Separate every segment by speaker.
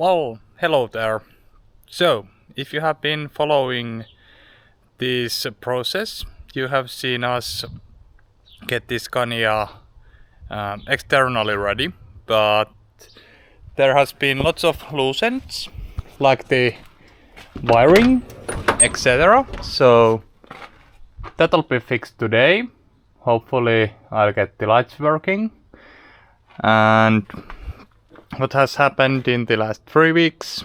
Speaker 1: Well, hello there. So, if you have been following this process, you have seen us get this Scania externally ready, but there has been lots of loose ends, like the wiring, etc. So that'll be fixed today. Hopefully I'll get the lights working. And what has happened in the last 3 weeks?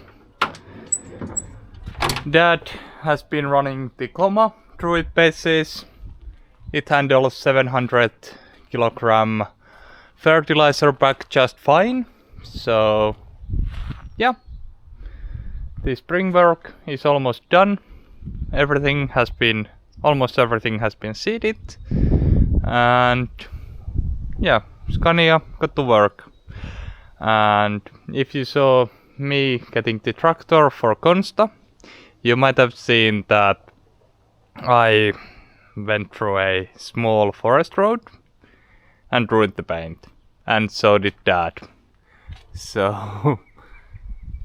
Speaker 1: Dad has been running the Coma Druid bases. It handles 700 kilogram fertilizer bag just fine. So yeah, the spring work is almost done. Almost everything has been seeded, and yeah, Scania got to work. And if you saw me getting the tractor for Consta, you might have seen that I went through a small forest road and ruined the paint, and so did Dad. So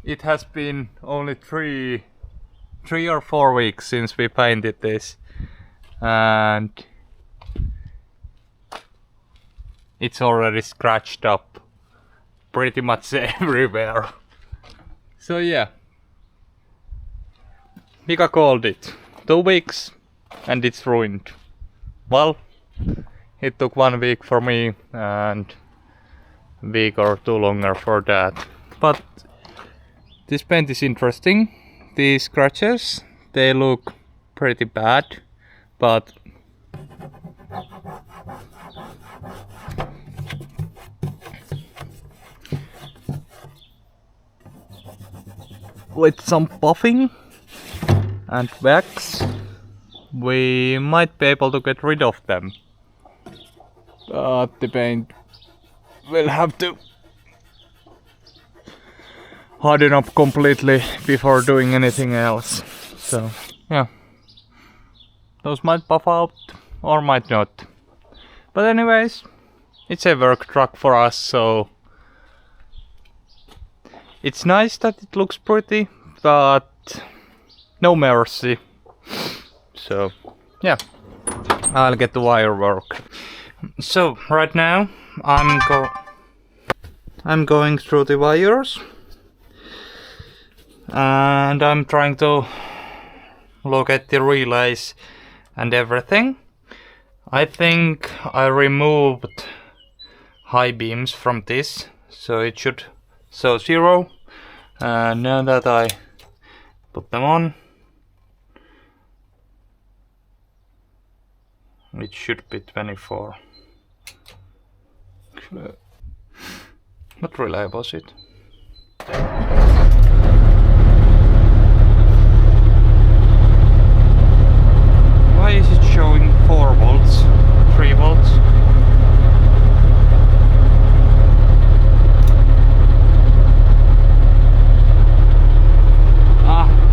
Speaker 1: it has been only three or 4 weeks since we painted this, and it's already scratched up pretty much everywhere. So yeah, Mika called it 2 weeks and it's ruined. Well, it took 1 week for me and a week or 2 longer for Dad. But this paint is interesting. These scratches, they look pretty bad, but with some buffing and wax, we might be able to get rid of them. But the paint will have to harden up completely before doing anything else. So yeah, those might buff out or might not. But anyways, it's a work truck for us, so it's nice that it looks pretty, but no mercy. So yeah, I'll get the wire work. So right now I'm going through the wires, and I'm trying to look at the relays and everything. I think I removed high beams from this, so it should show 0. And now that I put them on, it should be 24. What relay was it? Why is it showing 4 volts, 3 volts?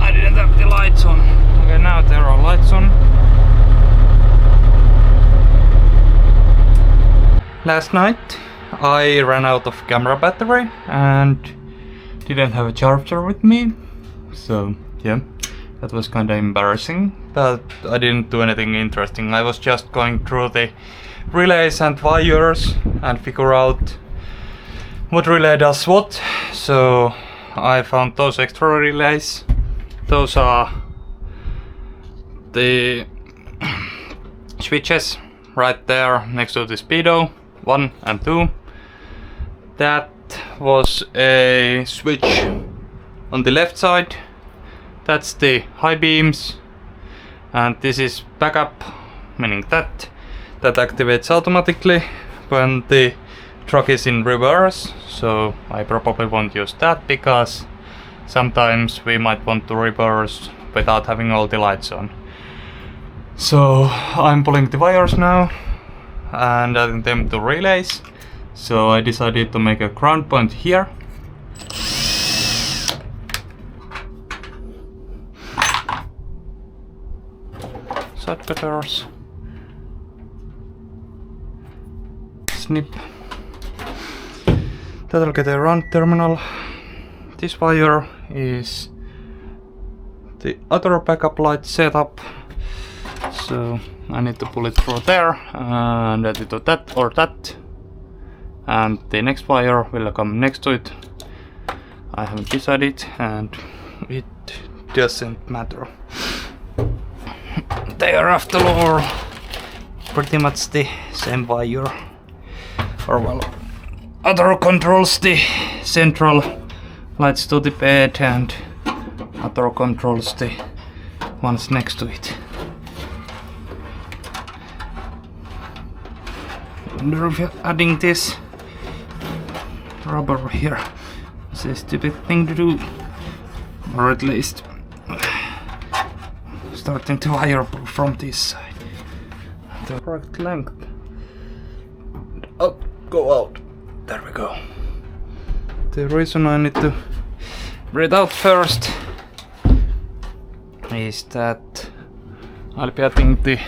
Speaker 1: I didn't have the lights on. Okay, now there are lights on. Last night I ran out of camera battery and didn't have a charger with me. So yeah, that was kinda embarrassing, but I didn't do anything interesting. I was just going through the relays and wires and figure out what relay does what. So I found those extra relays. Those are the switches right there next to the speedo 1 and 2. That was a switch on the left side. That's the high beams, and this is backup, meaning that activates automatically when the truck is in reverse. So I probably won't use that because sometimes we might want to reverse without having all the lights on. So I'm pulling the wires now and adding them to relays. So I decided to make a ground point here. Side cutters. Snip. That'll get a run terminal this wire is the other backup light setup, so I need to pull it through there and add it to that or that, and the next wire will come next to it. I haven't decided and it doesn't matter. They are after all pretty much the same wire, or well, other controls the central lights to the bed and other controls the ones next to it. I wonder if adding this rubber here is a stupid thing to do, or at least starting to wire from this side. The correct length. Oh, go out. There we go. The reason I need to breathe out first is that I'll be adding the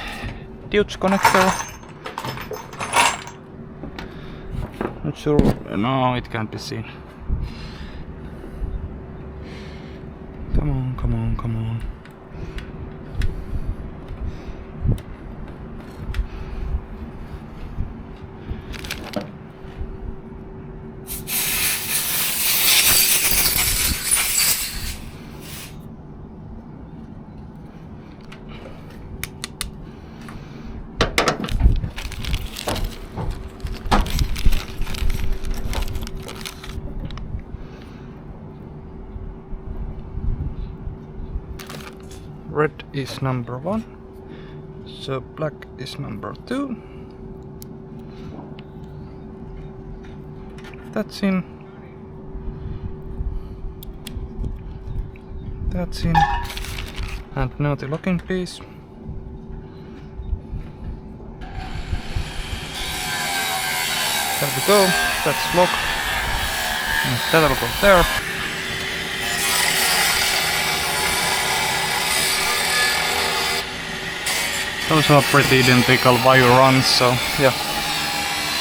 Speaker 1: Deutsch connector. Not sure. No, it can't be seen. Come on, come on, come on. Red is number 1, so black is number 2. That's in. That's in. And now the locking piece. There we go, that's locked. And that'll go there. Those are pretty identical wire runs, so yeah.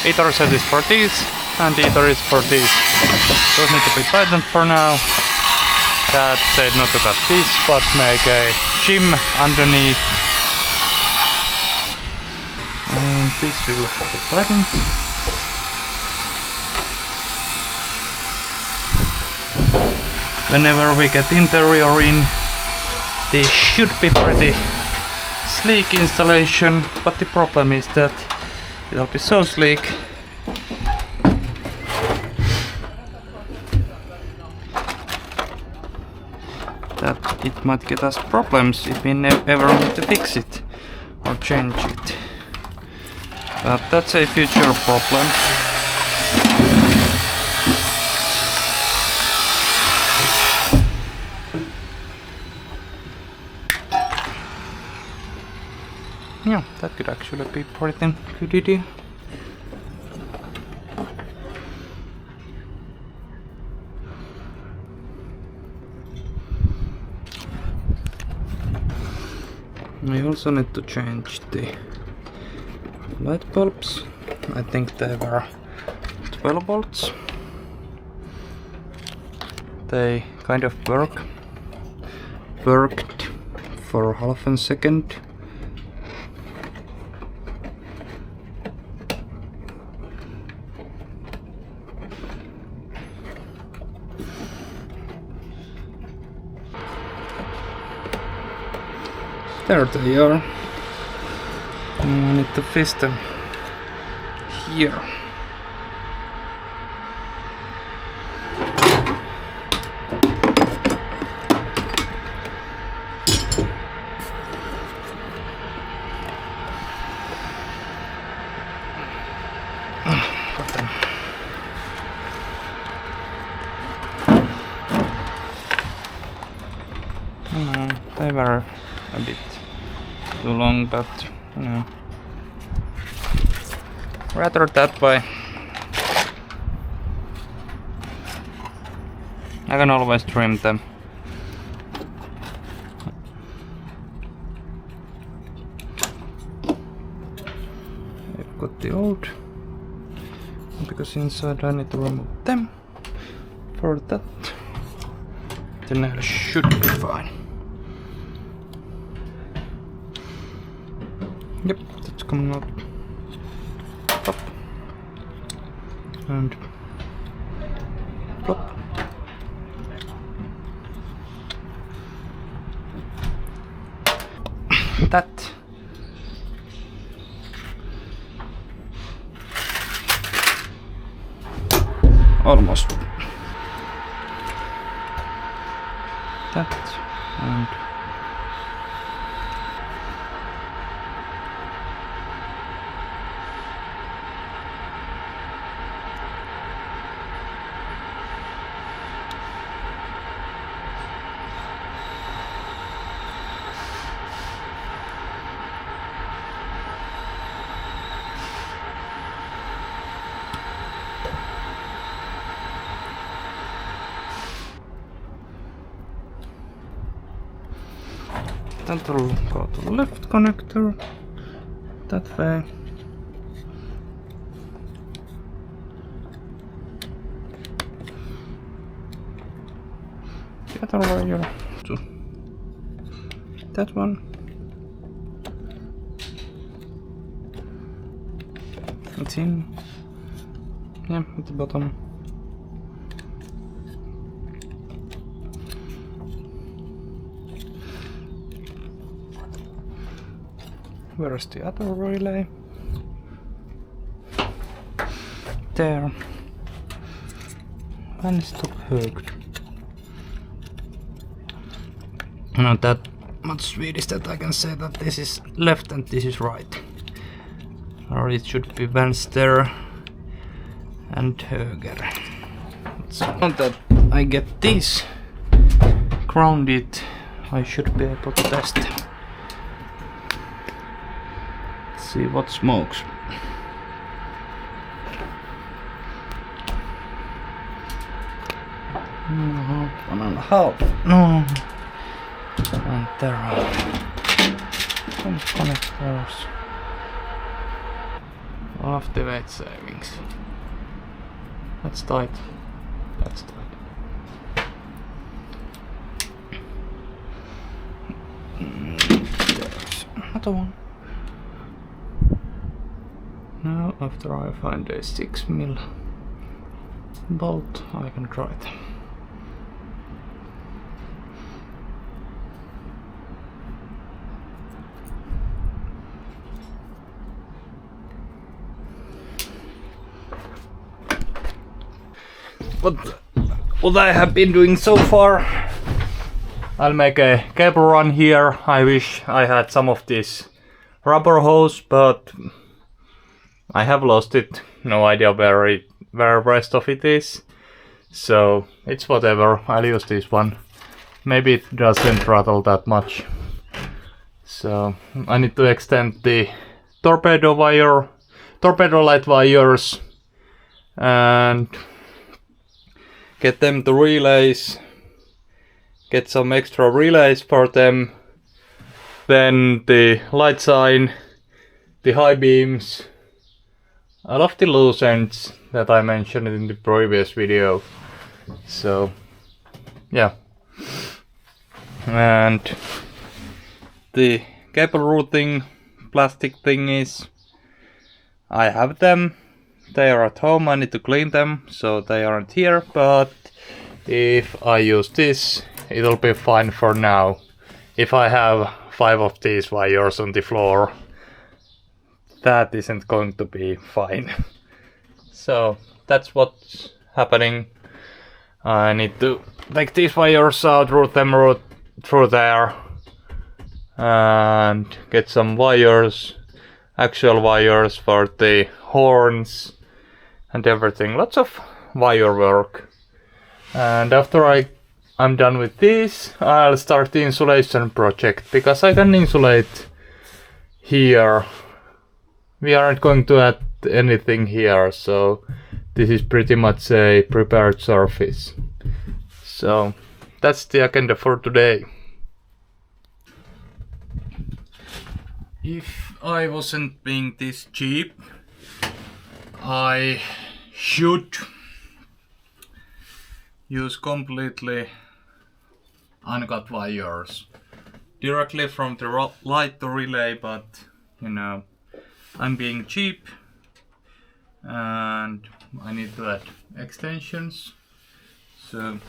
Speaker 1: Either set is for these, and either is for these. Those need to be tightened for now. That said not to cut this, but make a shim underneath. And this will be tightened. Whenever we get interior in, this should be pretty sleek installation, but the problem is that it'll be so sleek that it might get us problems if we ever need to fix it or change it. But that's a future problem. Yeah, that could actually be pretty good idea. I also need to change the light bulbs. I think they were 12 volts. They kind of worked for half a second. There they are. I need to fix them here. Got them. They were a bit too long, but you know, rather that way. I can always trim them. I've got the old, because inside I need to remove them. For that The nail should be fine. Yep, that's coming out. Pop. And plop. That. Almost. That. And that will go to the left connector, that way. The other wire to that one. It's in, yeah, at the bottom. Where's the other relay? There. Vänstop högt. Not that much Swedish that I can say that this is left and this is right. Or it should be vänster and höger. So now that I get this grounded, I should be able to test. See what smokes. One and a half. No. And there are some connectors. All of the weight savings. That's tight. That's tight. There's another one. Now, after I find a 6mm bolt, I can try it. What I have been doing so far, I'll make a cable run here. I wish I had some of this rubber hose, but I have lost it. No idea where rest of it is. So it's whatever. I'll use this one. Maybe it doesn't rattle that much. So I need to extend the torpedo light wires and get them to relays. Get some extra relays for them. Then the light sign, the high beams, all of the loose ends that I mentioned in the previous video. So yeah, and the cable routing plastic thingies, I have them. They are at home. I need to clean them, so they aren't here. But if I use this, it'll be fine for now. If I have 5 of these wires on the floor, that isn't going to be fine. So that's what's happening. I need to take these wires out, route them through there, and get some wires, actual wires for the horns and everything. Lots of wire work. And after I'm done with this, I'll start the insulation project, because I can insulate here. We aren't going to add anything here, so this is pretty much a prepared surface. So that's the agenda for today. If I wasn't being this cheap, I should use completely uncut wires directly from the light to relay, but you know, I'm being cheap and I need to add extensions, so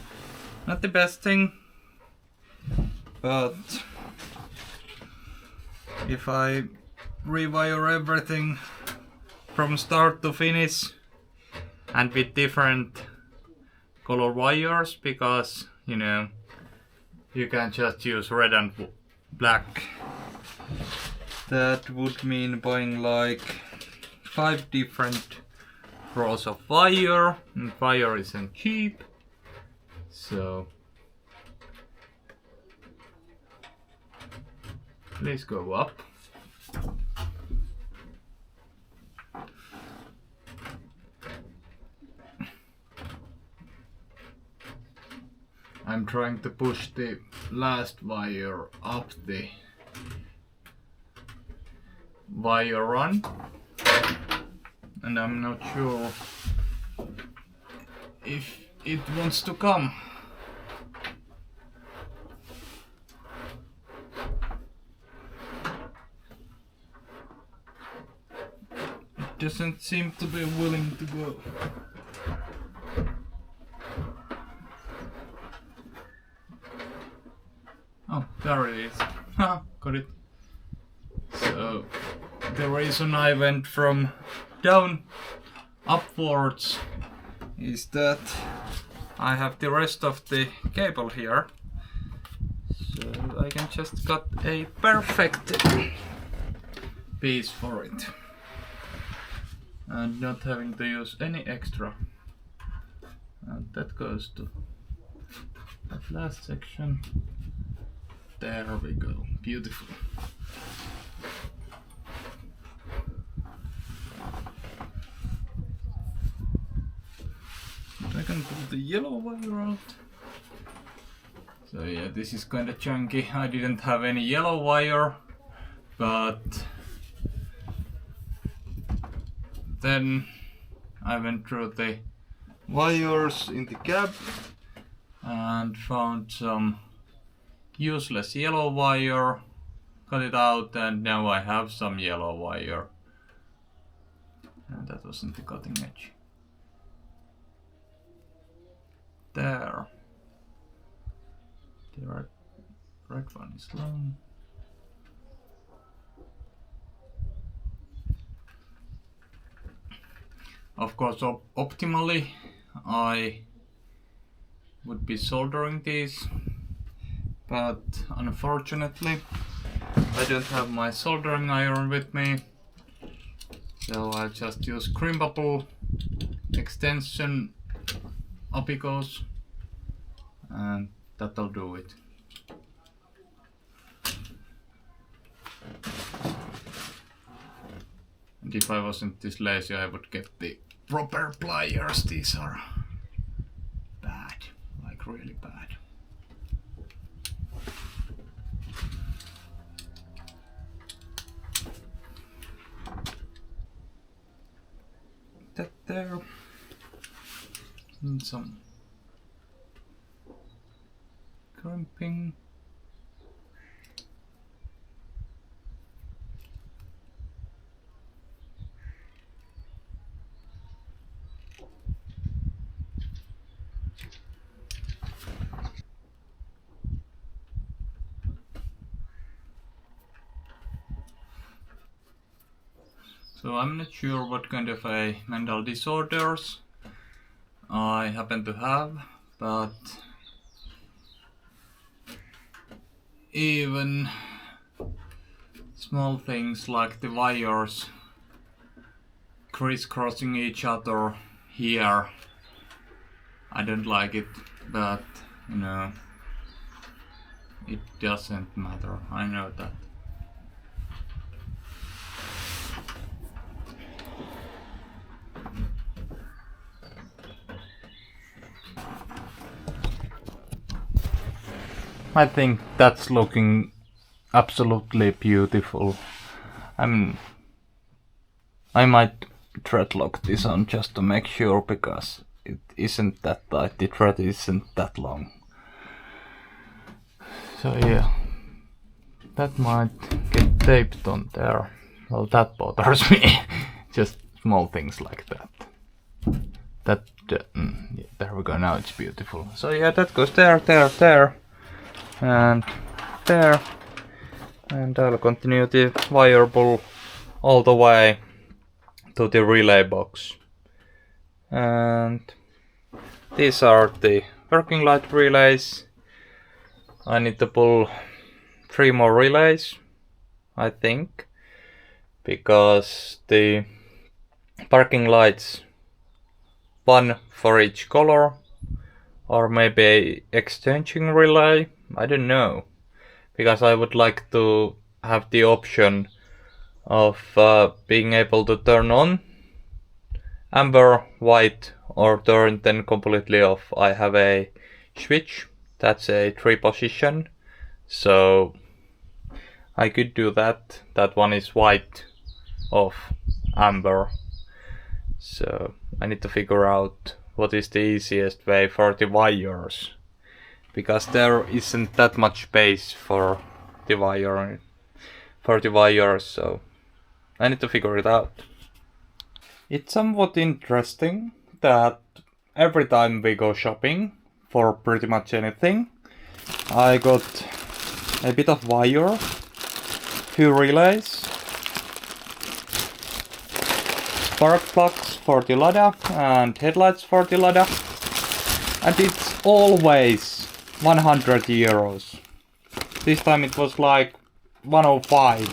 Speaker 1: not the best thing, but if I rewire everything from start to finish and with different color wires, because you know you can just use red and black, that would mean buying like 5 different rows of wire, and wire isn't cheap, so please go up. I'm trying to push the last wire up the wire run, and I'm not sure if it wants to come. It doesn't seem to be willing to go. Oh, there it is. Ha, got it. So, the reason I went from down upwards is that I have the rest of the cable here. So I can just cut a perfect piece for it. And not having to use any extra. And that goes to that last section. There we go, beautiful. I can pull the yellow wire out. So yeah, this is kinda chunky. I didn't have any yellow wire, but then I went through the wires in the cab and found some useless yellow wire, cut it out, and now I have some yellow wire. And that wasn't the cutting edge. There. The red one is long. Of course, optimally I would be soldering these, but unfortunately I don't have my soldering iron with me, so I'll just use crimpable extension apicos and that'll do it. And if I wasn't this lazy, I would get the proper pliers. These are bad, like really bad. That there. And some crimping. So I'm not sure what kind of a mental disorders I happen to have, but even small things like the wires crisscrossing each other here, I don't like it, but you know, it doesn't matter, I know that. I think that's looking absolutely beautiful. I might threadlock this on just to make sure, because it isn't that tight, the thread isn't that long. So yeah, that might get taped on there. Well, that bothers me. Just small things like that. Yeah, there we go, now it's beautiful. So yeah, that goes there, and there. And I'll continue the wire pull all the way to the relay box. And these are the working light relays. I need to pull 3 more relays, I think, because the parking lights, 1 for each color, or maybe a exchanging relay, I don't know, because I would like to have the option of being able to turn on amber, white, or turn then completely off. I have a switch that's a 3 position, so I could do that. That one is white, off, amber. So I need to figure out what is the easiest way for the wires, because there isn't that much space for the wires, so I need to figure it out. It's somewhat interesting that every time we go shopping for pretty much anything, I got a bit of wire, few relays, spark plugs for the Lada and headlights for the Lada, and it's always 100 euros. This time it was like 105,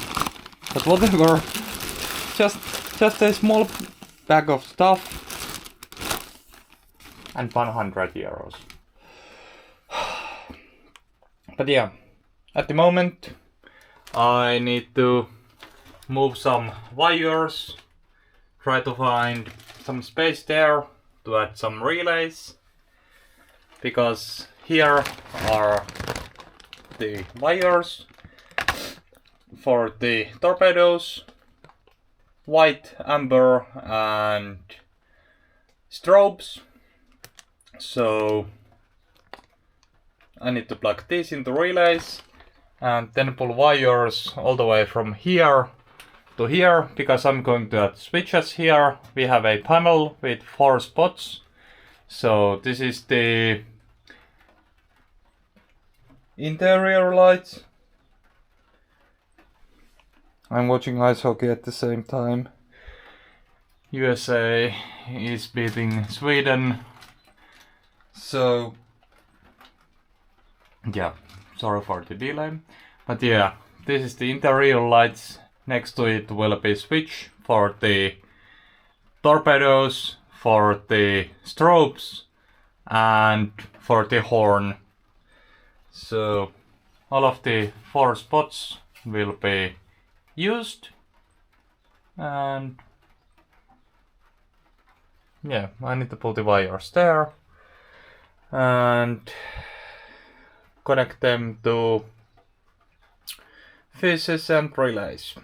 Speaker 1: but whatever, just a small bag of stuff and 100 euros. But yeah, at the moment I need to move some wires, try to find some space there to add some relays, because here are the wires for the torpedoes, white, amber and strobes. So I need to plug these into relays and then pull wires all the way from here to here, because I'm going to add switches here. We have a panel with 4 spots. So this is the interior lights. I'm watching ice hockey at the same time. USA is beating Sweden. So yeah, sorry for the delay. But yeah, this is the interior lights. Next to it will be switch for the torpedoes, for the strobes and for the horn. So all of the 4 spots will be used, and yeah, I need to pull the wires there and connect them to fuses and relays.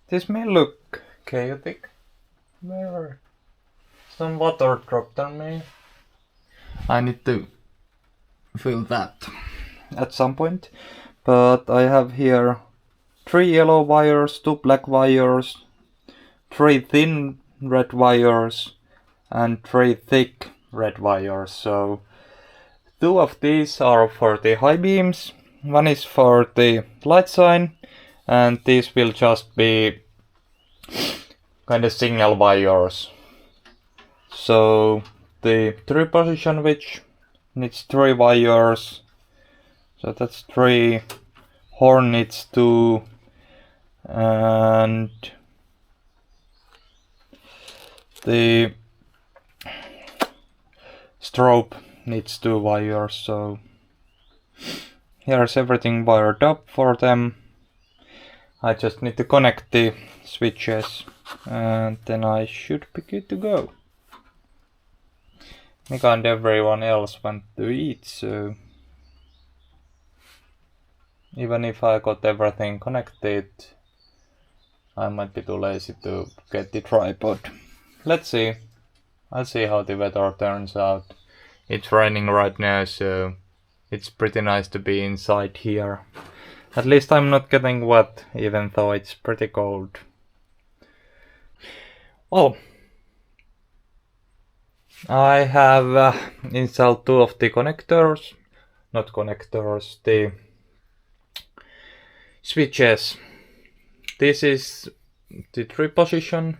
Speaker 1: This may look chaotic. There, some water dropped on me. I need to fill that at some point. But I have here 3 yellow wires, 2 black wires, 3 thin red wires and 3 thick red wires. So 2 of these are for the high beams, 1 is for the light sign, and these will just be kind of single wires. So the 3 position which needs 3 wires, so that's 3, horn needs 2, and the strobe needs 2 wires. So here's everything wired up for them. I just need to connect the switches and then I should be good to go. Mika and everyone else went to eat, so even if I got everything connected, I might be too lazy to get the tripod. Let's see. I'll see how the weather turns out. It's raining right now, so it's pretty nice to be inside here. At least I'm not getting wet, even though it's pretty cold. Oh, I have installed two of the connectors, not connectors, the switches. This is the 3-position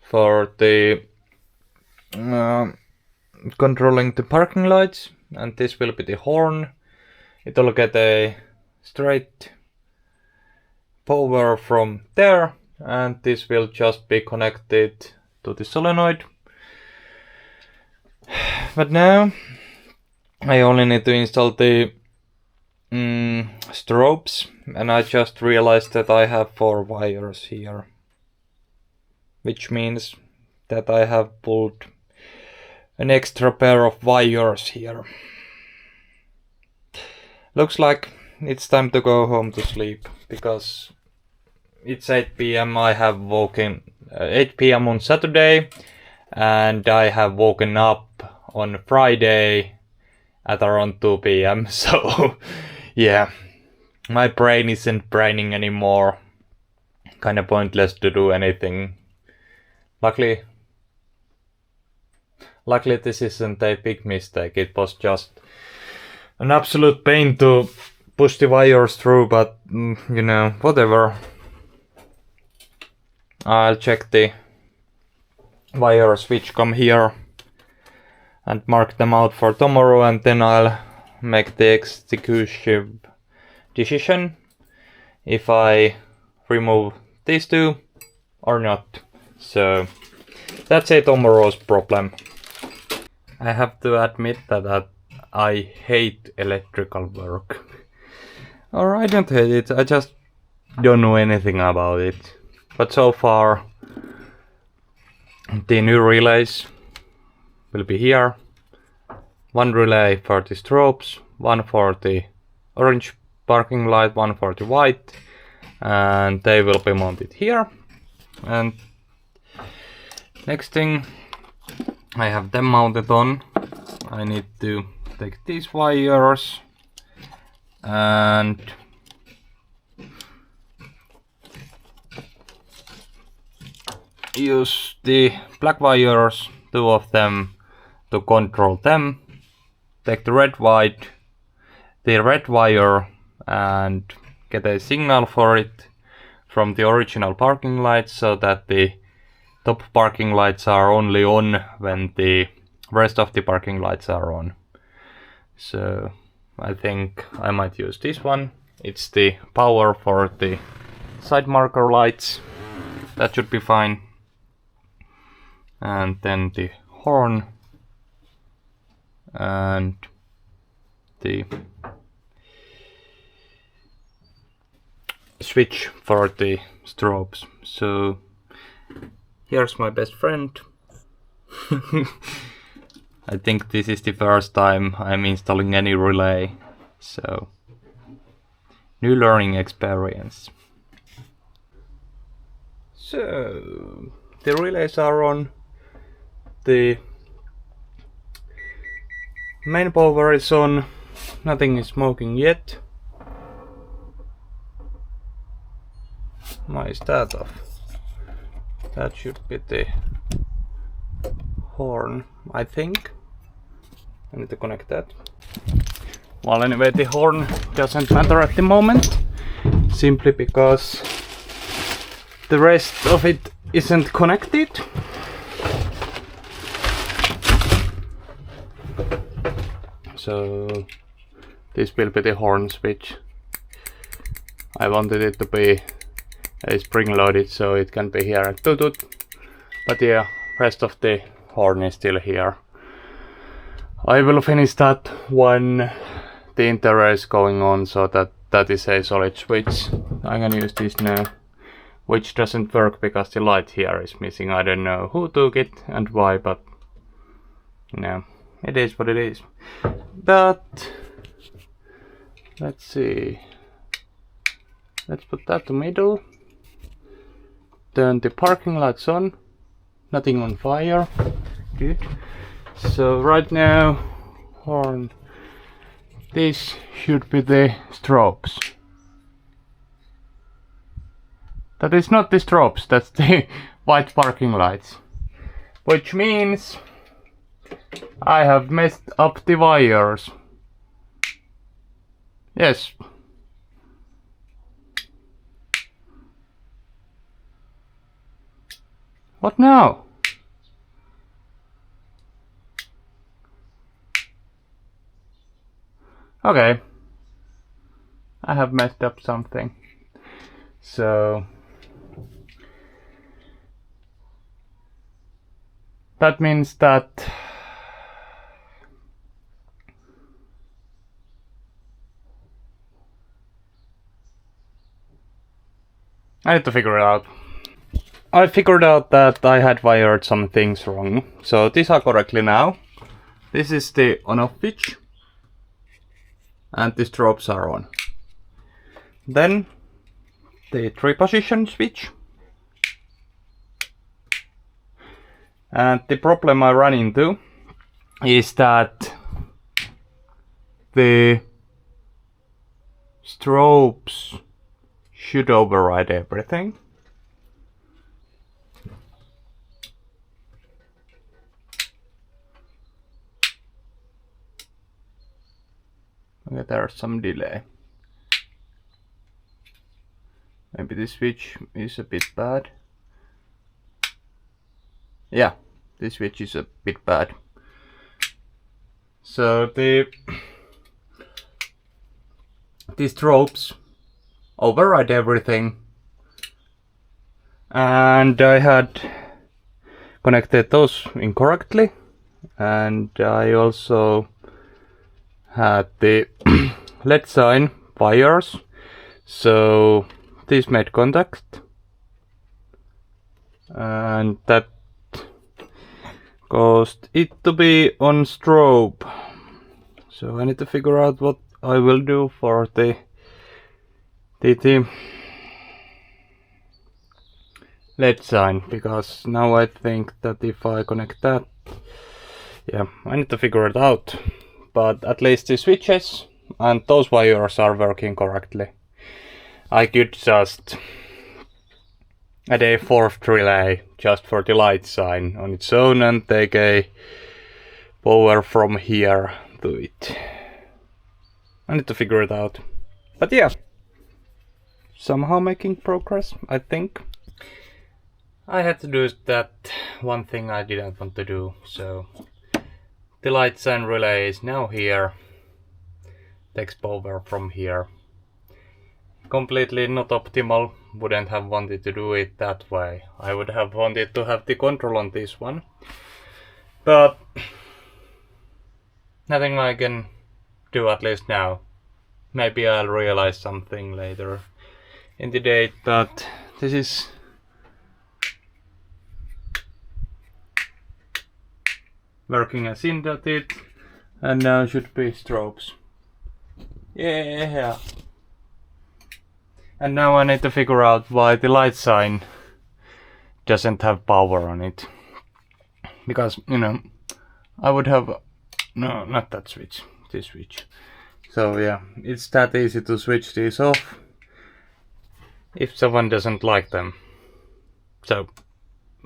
Speaker 1: for the controlling the parking lights, and this will be the horn. It will get a straight power from there, and this will just be connected to the solenoid. But now I only need to install the strobes, and I just realized that I have 4 wires here, which means that I have pulled an extra pair of wires here. Looks like it's time to go home to sleep, because it's 8 p.m. I have woken 8 p.m. on Saturday, and I have woken up on Friday at around 2 p.m. So yeah, my brain isn't braining anymore. Kinda pointless to do anything. Luckily this isn't a big mistake. It was just an absolute pain to push the wires through, but you know, whatever. I'll check the wires which come here and mark them out for tomorrow, and then I'll make the executive decision if I remove these two or not. So that's a tomorrow's problem. I have to admit that I hate electrical work. Or I don't hate it, I just don't know anything about it. But so far the new relays will be here. 1 relay for the strobes, 1 for the orange parking light, 1 for the white, and they will be mounted here. And next thing, I have them mounted on. I need to take these wires and use the black wires, 2 of them, to control them. Take the red wire and get a signal for it from the original parking lights, so that the top parking lights are only on when the rest of the parking lights are on. So I think I might use this one. It's the power for the side marker lights. That should be fine. And then the horn and the switch for the strobes. So here's my best friend. I think this is the first time I'm installing any relay, so new learning experience. So the relays are on. The main power is on. Nothing is smoking yet. Why is that off? That should be the horn, I think. I need to connect that. Well, anyway, the horn doesn't matter at the moment, simply because the rest of it isn't connected. So this will be the horn switch. I wanted it to be spring loaded so it can be here and toot toot. But yeah, rest of the horn is still here. I will finish that when the interior is going on, so that is a solid switch. I'm gonna use this now, which doesn't work because the light here is missing. I don't know who took it and why, but no, it is what it is. But let's see. Let's put that to middle. Turn the parking lights on. Nothing on fire. Good. So right now, horn. This should be the strobes. That is not the strobes, that's the white parking lights. Which means I have messed up the wires. Yes. What now? Okay. I have messed up something. So that means that I need to figure it out. I figured out that I had wired some things wrong. So these are correctly now. This is the on-off switch. And the strobes are on. Then the 3-position switch. And the problem I run into is that the strobes should override everything. Okay, there's some delay. Maybe this switch is a bit bad. Yeah, this switch is a bit bad. So the strobes override everything. And I had connected those incorrectly. And I also had the LED sign wires, so this made contact, and that caused it to be on strobe. So I need to figure out what I will do for the LED sign, because now I think that if I connect that, yeah, I need to figure it out. But at least the switches and those wires are working correctly. I could just add a 4th relay just for the light sign on its own and take a power from here to it. I need to figure it out. But yeah, somehow making progress, I think. I had to do that one thing I didn't want to do, so the light sign relay is now here. Takes power from here. Completely not optimal. Wouldn't have wanted to do it that way. I would have wanted to have the control on this one. But nothing I can do, at least now. Maybe I'll realize something later in the day, but this is working as intended, and now should be strobes. Yeah. And now I need to figure out why the light sign doesn't have power on it. Because, you know, I would have... No, not that switch. This switch. So yeah, it's that easy to switch these off if someone doesn't like them. So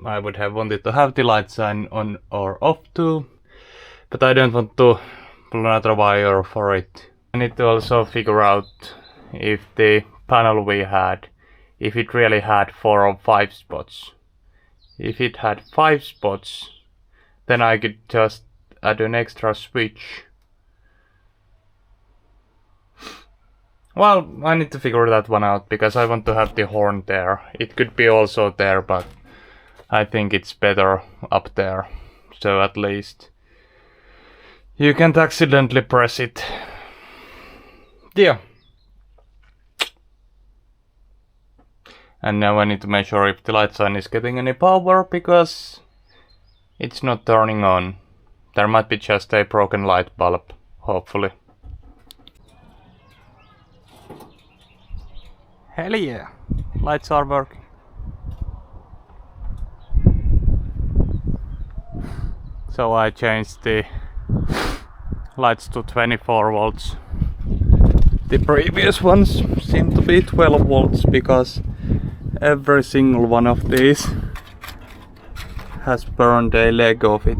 Speaker 1: I would have wanted to have the light sign on or off too, but I don't want to pull another wire for it. I need to also figure out if the panel we had, if it really had 4 or 5 spots. If it had 5 spots, then I could just add an extra switch. Well, I need to figure that one out, because I want to have the horn there. It could be also there, but I think it's better up there. So at least you can't accidentally press it. Yeah. And now I need to make sure if the light sign is getting any power, because it's not turning on. There might be just a broken light bulb, hopefully. Hell yeah, lights are working. So I changed the lights to 24 volts. The previous ones seem to be 12 volts because every single one of these has burned a leg of it.